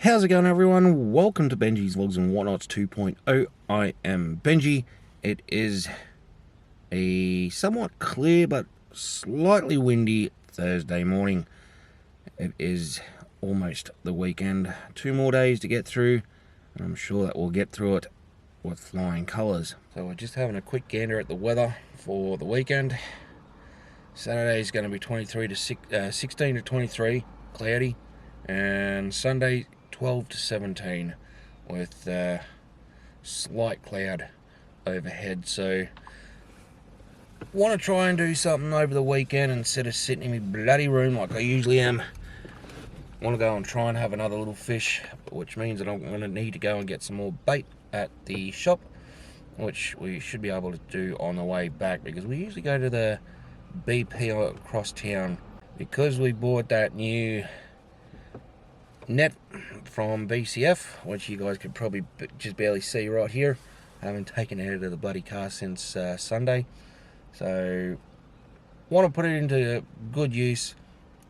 How's it going, everyone? Welcome to Benji's Vlogs and Whatnots 2.0. I am Benji. It is a somewhat clear but slightly windy Thursday morning. It is almost the weekend. 2 more days to get through, and I'm sure that we'll get through it with flying colours. So we're just having a quick gander at the weather for the weekend. Saturday is going to be 16 to 23, cloudy, and Sunday 12 to 17 with slight cloud overhead. So want to try and do something over the weekend instead of sitting in my bloody room like I usually am. Want to go and try and have another little fish, which means that I'm going to need to go and get some more bait at the shop, which we should be able to do on the way back, because we usually go to the BP across town. Because we bought that new net from BCF, which you guys could probably just barely see right here. I haven't taken it out of the bloody car since Sunday, so want to put it into good use.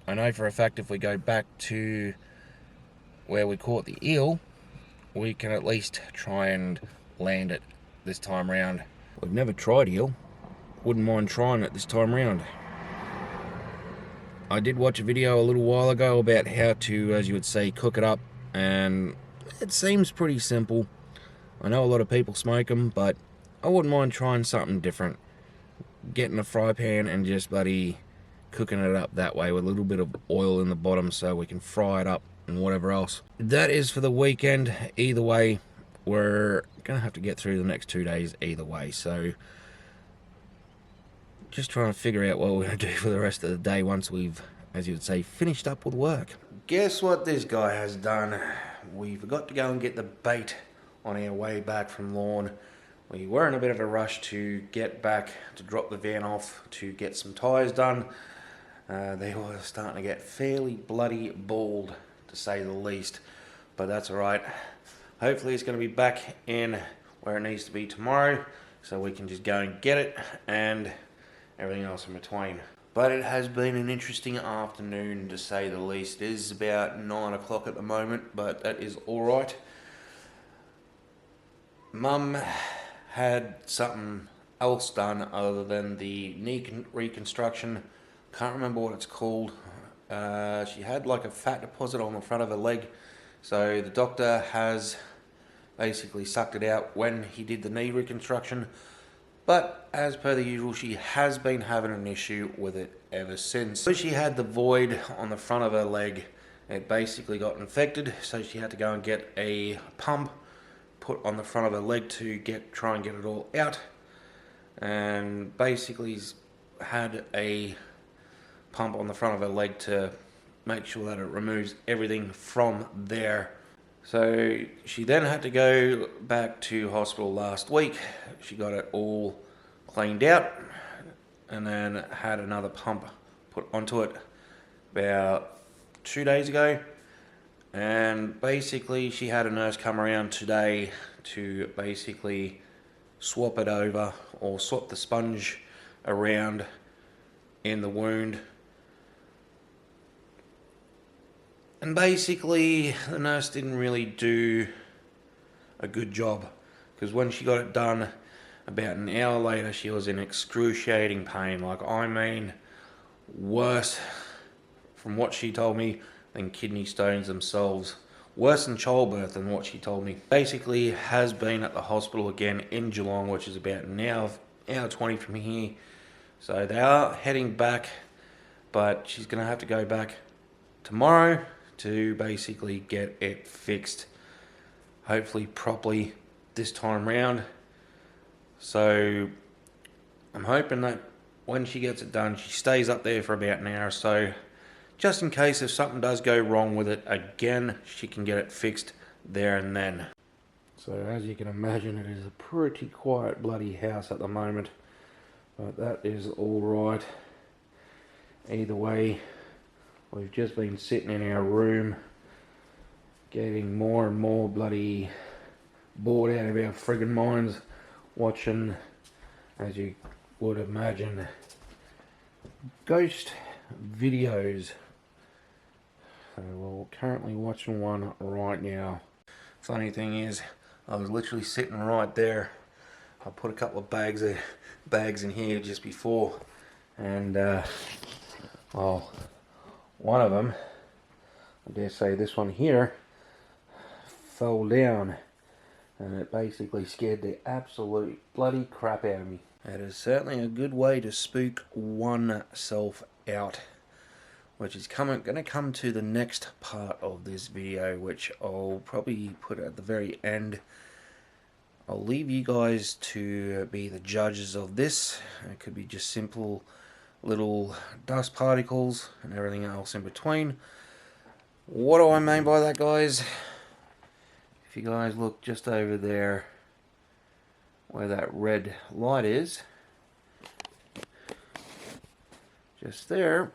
I know for a fact if we go back to where we caught the eel, we can at least try and land it this time round. We've never tried eel, wouldn't mind trying it this time round. I did watch a video a little while ago about how to, as you would say, cook it up, and it seems pretty simple. I know a lot of people smoke them, but I wouldn't mind trying something different. Getting a fry pan and just bloody cooking it up that way with a little bit of oil in the bottom so we can fry it up and whatever else. That is for the weekend. Either way, we're going to have to get through the next 2 days either way, so just trying to figure out what we're going to do for the rest of the day once we've, as you would say, finished up with work. Guess what this guy has done? We forgot to go and get the bait on our way back from Lawn. We were in a bit of a rush to get back, to drop the van off, to get some tyres done. They were starting to get fairly bloody bald, to say the least, but that's alright. Hopefully it's going to be back in where it needs to be tomorrow, so we can just go and get it, and everything else in between. But it has been an interesting afternoon, to say the least. It is about 9 o'clock at the moment, but that is alright. Mum had something else done other than the knee reconstruction. Can't remember what it's called. She had like a fat deposit on the front of her leg, so the doctor has basically sucked it out when he did the knee reconstruction. But as per the usual, she has been having an issue with it ever since. So she had the void on the front of her leg. It basically got infected, so she had to go and get a pump put on the front of her leg to try and get it all out. And basically had a pump on the front of her leg to make sure that it removes everything from there. So she then had to go back to hospital last week. She got it all cleaned out and then had another pump put onto it about 2 days ago. And basically she had a nurse come around today to basically swap it over, or swap the sponge around in the wound. And basically the nurse didn't really do a good job, because when she got it done, about an hour later she was in excruciating pain. Like, I mean, worse from what she told me than kidney stones themselves. Worse than childbirth than what she told me. Basically has been at the hospital again in Geelong, which is about an hour 20 from here. So they are heading back, but she's going to have to go back tomorrow to basically get it fixed, hopefully properly this time round. So I'm hoping that when she gets it done, she stays up there for about an hour or so, just in case if something does go wrong with it again, she can get it fixed there and then. So as you can imagine, it is a pretty quiet bloody house at the moment, but that is alright. Either way, we've just been sitting in our room getting more and more bloody bored out of our friggin' minds, watching, as you would imagine, ghost videos. So we're currently watching one right now. Funny thing is, I was literally sitting right there. I put a couple of bags in here just before, and well, one of them, I dare say this one here, fell down, and it basically scared the absolute bloody crap out of me. It is certainly a good way to spook oneself out, which is going to come to the next part of this video, which I'll probably put at the very end. I'll leave you guys to be the judges of this. It could be just simple little dust particles and everything else in between. What do I mean by that, guys? If you guys look just over there where that red light is, just there,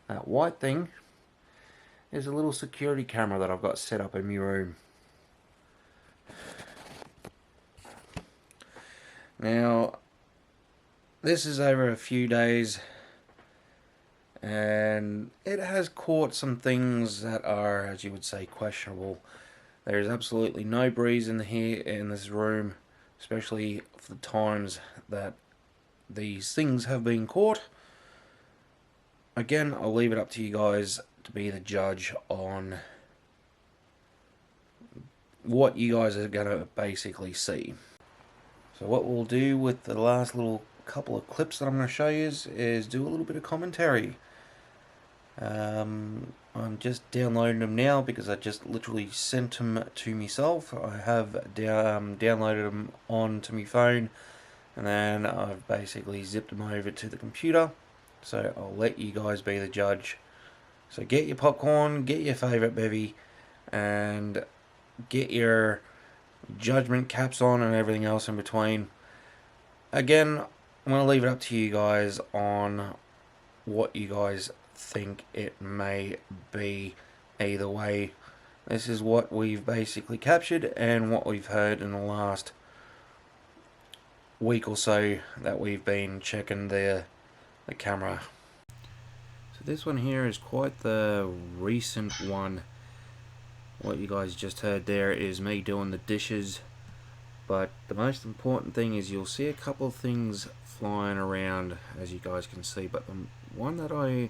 that white thing is a little security camera that I've got set up in my room. Now, this is over a few days, and it has caught some things that are, as you would say, questionable. There's absolutely no breeze in this room, especially for the times that these things have been caught. Again, I'll leave it up to you guys to be the judge on what you guys are going to basically see. So what we'll do with the last little couple of clips that I'm going to show you is do a little bit of commentary. I'm just downloading them now because I just literally sent them to myself. I have downloaded them onto my phone, and then I've basically zipped them over to the computer. So I'll let you guys be the judge. So get your popcorn, get your favourite bevy, and get your judgment caps on and everything else in between. Again, I'm going to leave it up to you guys on what you guys think it may be. Either way, this is what we've basically captured and what we've heard in the last week or so that we've been checking the camera. So this one here is quite the recent one. What you guys just heard there is me doing the dishes, but the most important thing is you'll see a couple of things flying around, as you guys can see, but the one that I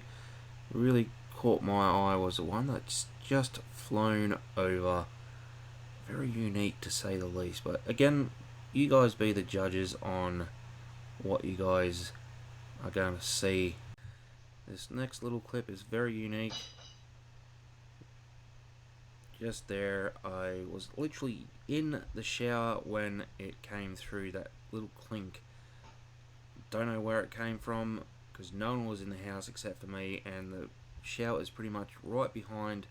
really caught my eye was the one that's just flown over. Very unique, to say the least, but again, you guys be the judges on what you guys are going to see. This next little clip is very unique. Just there, I was literally in the shower when it came through, that little clink. Don't know where it came from because no one was in the house except for me, and the shower is pretty much right behind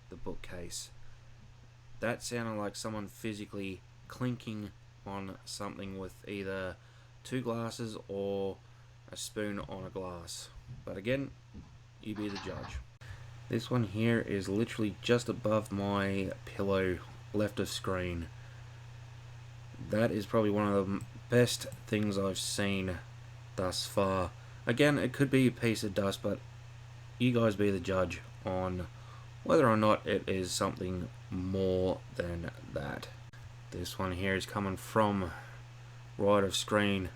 the bookcase. That sounded like someone physically clinking on something with either two glasses or a spoon on a glass. But again, you be the judge. This one here is literally just above my pillow, left of screen. That is probably one of the best things I've seen thus far. Again, it could be a piece of dust, but you guys be the judge on whether or not it is something more than that. This one here is coming from right of screen.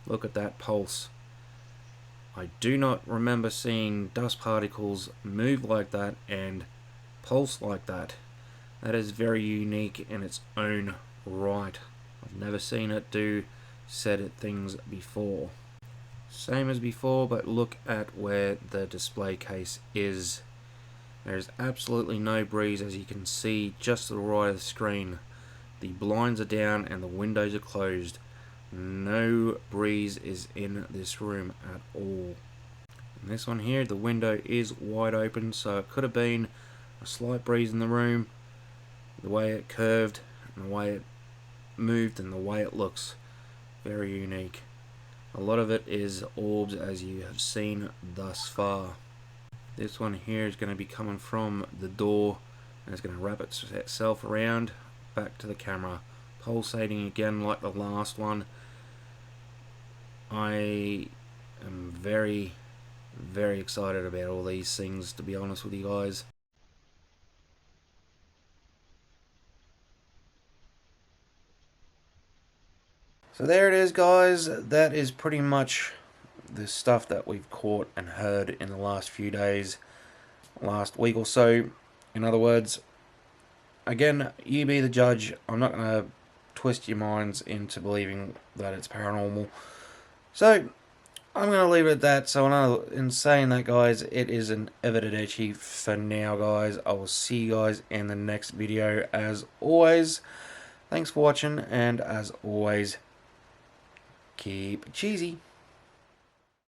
Look at that pulse. I do not remember seeing dust particles move like that and pulse like that. That is very unique in its own right. I've never seen it do said things before. Same as before, but look at where the display case is. There's absolutely no breeze, as you can see just to the right of the screen. The blinds are down and the windows are closed. No breeze is in this room at all. And this one here, the window is wide open, so it could have been a slight breeze in the room. The way it curved and the way it moved and the way it looks, very unique. A lot of it is orbs, as you have seen thus far. This one here is going to be coming from the door, and it's going to wrap itself around back to the camera, pulsating again like the last one. I am very excited about all these things, to be honest with you guys. So there it is, guys. That is pretty much the stuff that we've caught and heard in the last few days, last week or so. In other words, again, you be the judge. I'm not going to twist your minds into believing that it's paranormal. So, I'm going to leave it at that. So, in saying that, guys, it is an evidentiary for now, guys. I will see you guys in the next video. As always, thanks for watching, and as always, keep it cheesy.